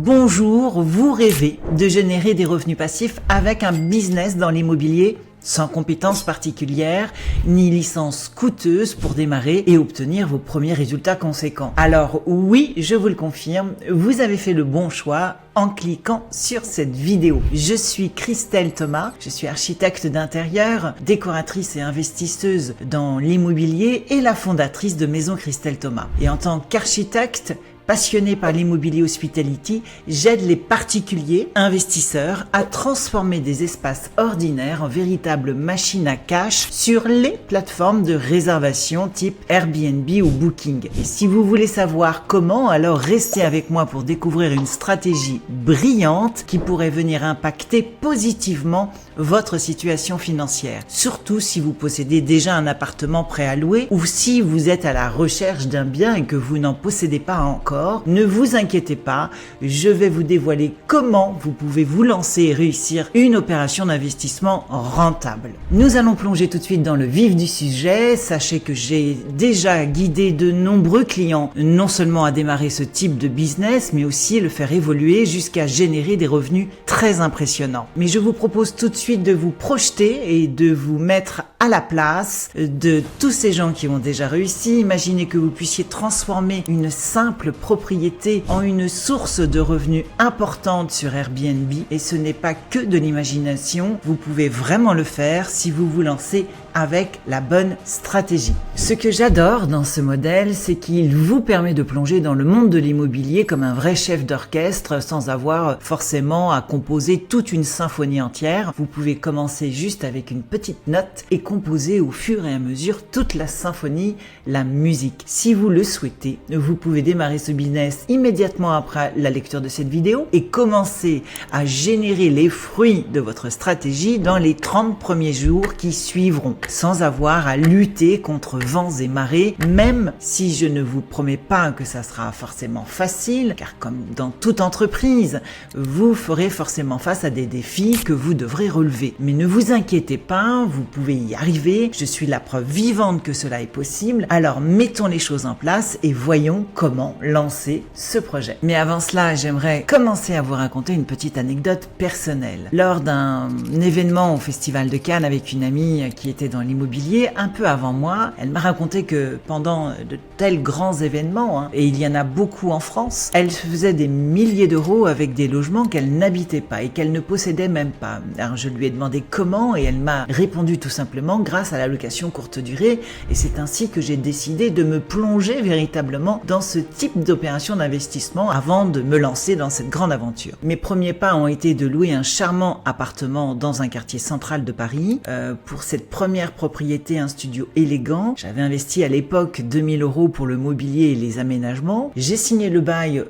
Bonjour, vous rêvez de générer des revenus passifs avec un business dans l'immobilier sans compétences particulières, ni licence coûteuse pour démarrer et obtenir vos premiers résultats conséquents. Alors oui, je vous le confirme, vous avez fait le bon choix en cliquant sur cette vidéo. Je suis Christelle Thomas, je suis architecte d'intérieur, décoratrice et investisseuse dans l'immobilier et la fondatrice de Maison Christelle Thomas. Et en tant qu'architecte, passionnée par l'immobilier hospitality, j'aide les particuliers investisseurs à transformer des espaces ordinaires en véritables machines à cash sur les plateformes de réservation type Airbnb ou Booking. Et si vous voulez savoir comment, alors restez avec moi pour découvrir une stratégie brillante qui pourrait venir impacter positivement votre situation financière. Surtout si vous possédez déjà un appartement prêt à louer ou si vous êtes à la recherche d'un bien et que vous n'en possédez pas encore. Ne vous inquiétez pas, je vais vous dévoiler comment vous pouvez vous lancer et réussir une opération d'investissement rentable. Nous allons plonger tout de suite dans le vif du sujet. Sachez que j'ai déjà guidé de nombreux clients non seulement à démarrer ce type de business, mais aussi le faire évoluer jusqu'à générer des revenus très impressionnants. Mais je vous propose tout de suite de vous projeter et de vous mettre à la place de tous ces gens qui ont déjà réussi. Imaginez que vous puissiez transformer une simple propriété en une source de revenus importante sur Airbnb, et ce n'est pas que de l'imagination, vous pouvez vraiment le faire si vous vous lancez avec la bonne stratégie. Ce que j'adore dans ce modèle, c'est qu'il vous permet de plonger dans le monde de l'immobilier comme un vrai chef d'orchestre sans avoir forcément à composer toute une symphonie entière. Vous pouvez commencer juste avec une petite note et composer au fur et à mesure toute la symphonie, la musique. Si vous le souhaitez, vous pouvez démarrer ce business immédiatement après la lecture de cette vidéo et commencer à générer les fruits de votre stratégie dans les 30 premiers jours qui suivront, sans avoir à lutter contre vents et marées, même si je ne vous promets pas que ça sera forcément facile, car comme dans toute entreprise, vous ferez forcément face à des défis que vous devrez relever. Mais ne vous inquiétez pas, vous pouvez y arriver, je suis la preuve vivante que cela est possible, alors mettons les choses en place et voyons comment lancer ce projet. Mais avant cela, j'aimerais commencer à vous raconter une petite anecdote personnelle. Lors d'un événement au Festival de Cannes avec une amie qui était dans l'immobilier, un peu avant moi, elle m'a raconté que pendant de tels grands événements, et il y en a beaucoup en France, elle faisait des milliers d'euros avec des logements qu'elle n'habitait pas et qu'elle ne possédait même pas. Alors je lui ai demandé comment et elle m'a répondu tout simplement grâce à la location courte durée, et c'est ainsi que j'ai décidé de me plonger véritablement dans ce type d'opération d'investissement avant de me lancer dans cette grande aventure. Mes premiers pas ont été de louer un charmant appartement dans un quartier central de Paris. Pour cette première propriété, un studio élégant, j'avais investi à l'époque 2000 € pour le mobilier et les aménagements. J'ai signé le bail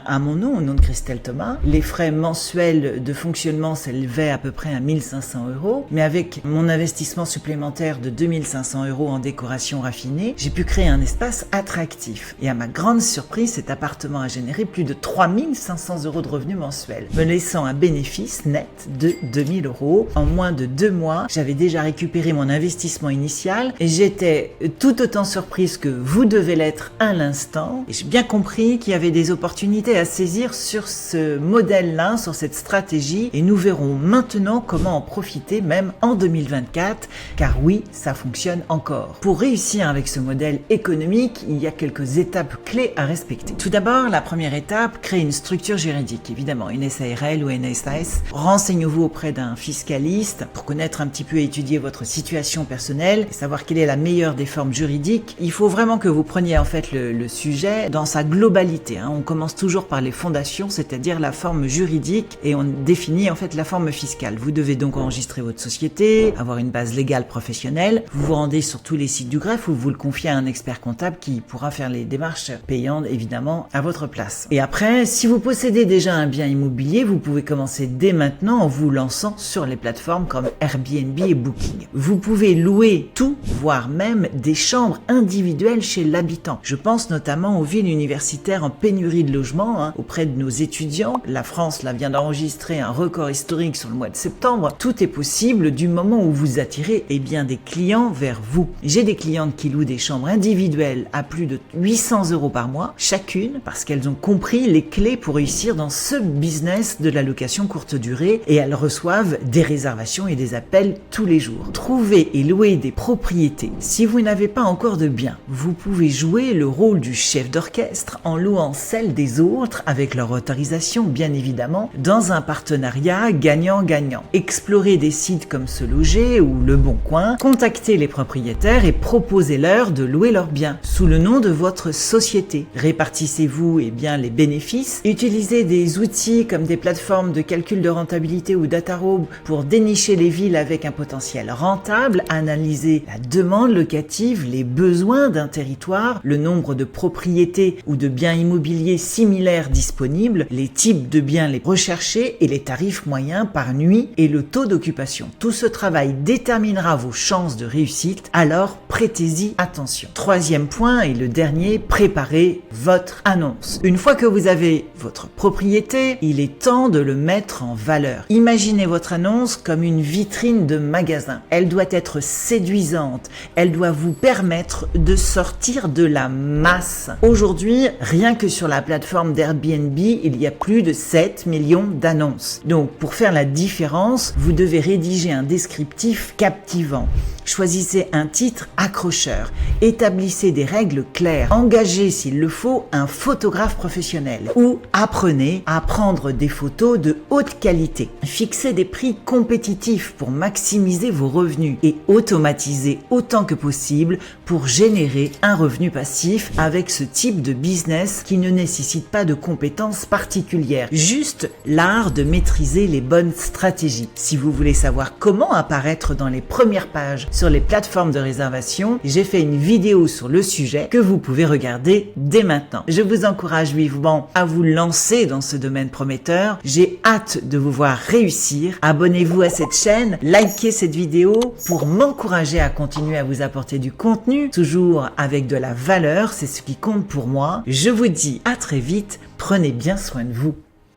à mon nom, au nom de Christelle Thomas. Les frais mensuels de fonctionnement s'élevaient à peu près à 1500 €, mais avec mon investissement supplémentaire de 2500 € en décoration raffinée, j'ai pu créer un espace attractif. Et à ma grande surprise, cet appartement a généré plus de 3500 € de revenus mensuels, me laissant un bénéfice net de 2000 €. En moins de 2 mois, j'avais déjà récupéré mon investissement initial et j'étais tout autant surprise que vous devez l'être à l'instant. Et j'ai bien compris qu'il y avait des opportunités à saisir sur ce modèle-là, sur cette stratégie, et nous verrons maintenant comment en profiter même en 2024, car oui, ça fonctionne encore. Pour réussir avec ce modèle économique, il y a quelques étapes clés à respecter. Tout d'abord, la première étape, créer une structure juridique, évidemment, une SARL ou une SAS. Renseignez-vous auprès d'un fiscaliste pour connaître un petit peu et étudier votre situation personnelle et savoir quelle est la meilleure des formes juridiques. Il faut vraiment que vous preniez en fait le sujet dans sa globalité. On commence toujours par les fondations, c'est-à-dire la forme juridique, et on définit en fait la forme fiscale. Vous devez donc enregistrer votre société, avoir une base légale professionnelle. Vous vous rendez sur tous les sites du greffe ou vous le confiez à un expert comptable qui pourra faire les démarches payantes évidemment à votre place. Et après, si vous possédez déjà un bien immobilier, vous pouvez commencer dès maintenant en vous lançant sur les plateformes comme Airbnb et Booking. Vous pouvez louer tout, voire même des chambres individuelles chez l'habitant. Je pense notamment aux villes universitaires en pénurie de logements, auprès de nos étudiants. La France là, vient d'enregistrer un record historique sur le mois de septembre. Tout est possible du moment où vous attirez des clients vers vous. J'ai des clientes qui louent des chambres individuelles à plus de 800 € par mois chacune parce qu'elles ont compris les clés pour réussir dans ce business de la location courte durée et elles reçoivent des réservations et des appels tous les jours. Trouver et louer des propriétés. Si vous n'avez pas encore de bien, vous pouvez jouer le rôle du chef d'orchestre en louant celle des autres avec leur autorisation bien évidemment dans un partenariat gagnant-gagnant. Explorer des sites comme Se Loger ou Le Bon Coin, contactez les propriétaires et proposez-leur de louer leurs biens sous le nom de votre société. Répartissez-vous les bénéfices. Utilisez des outils comme des plateformes de calcul de rentabilité ou Datarobe pour dénicher les villes avec un potentiel rentable. Analysez la demande locative, les besoins d'un territoire, le nombre de propriétés ou de biens immobiliers similaires disponibles, les types de biens les recherchés et les tarifs moyens par nuit et le taux d'occupation. Tout ce travail déterminera vos chances de réussite, alors prêtez-y attention. Troisième point et le dernier, préparez votre annonce. Une fois que vous avez votre propriété, il est temps de le mettre en valeur. Imaginez votre annonce comme une vitrine de magasin. Elle doit être séduisante, elle doit vous permettre de sortir de la masse. Aujourd'hui, rien que sur la plateforme d'Airbnb, il y a plus de 7 millions d'annonces. Donc, pour faire la différence, vous devez rédiger un descriptif captivant. Choisissez un titre accrocheur, établissez des règles claires, engagez s'il le faut un photographe professionnel ou apprenez à prendre des photos de haute qualité. Fixez des prix compétitifs pour maximiser vos revenus et automatisez autant que possible pour générer un revenu passif avec ce type de business qui ne nécessite pas de compétences particulières, juste l'art de maîtriser les bonnes stratégies. Si vous voulez savoir comment apparaître dans les premières pages sur les plateformes de réservation, j'ai fait une vidéo sur le sujet que vous pouvez regarder dès maintenant. Je vous encourage vivement à vous lancer dans ce domaine prometteur. J'ai hâte de vous voir réussir. Abonnez-vous à cette chaîne, likez cette vidéo pour m'encourager à continuer à vous apporter du contenu, toujours avec de la valeur, c'est ce qui compte pour moi. Je vous dis à très vite, prenez bien soin de vous.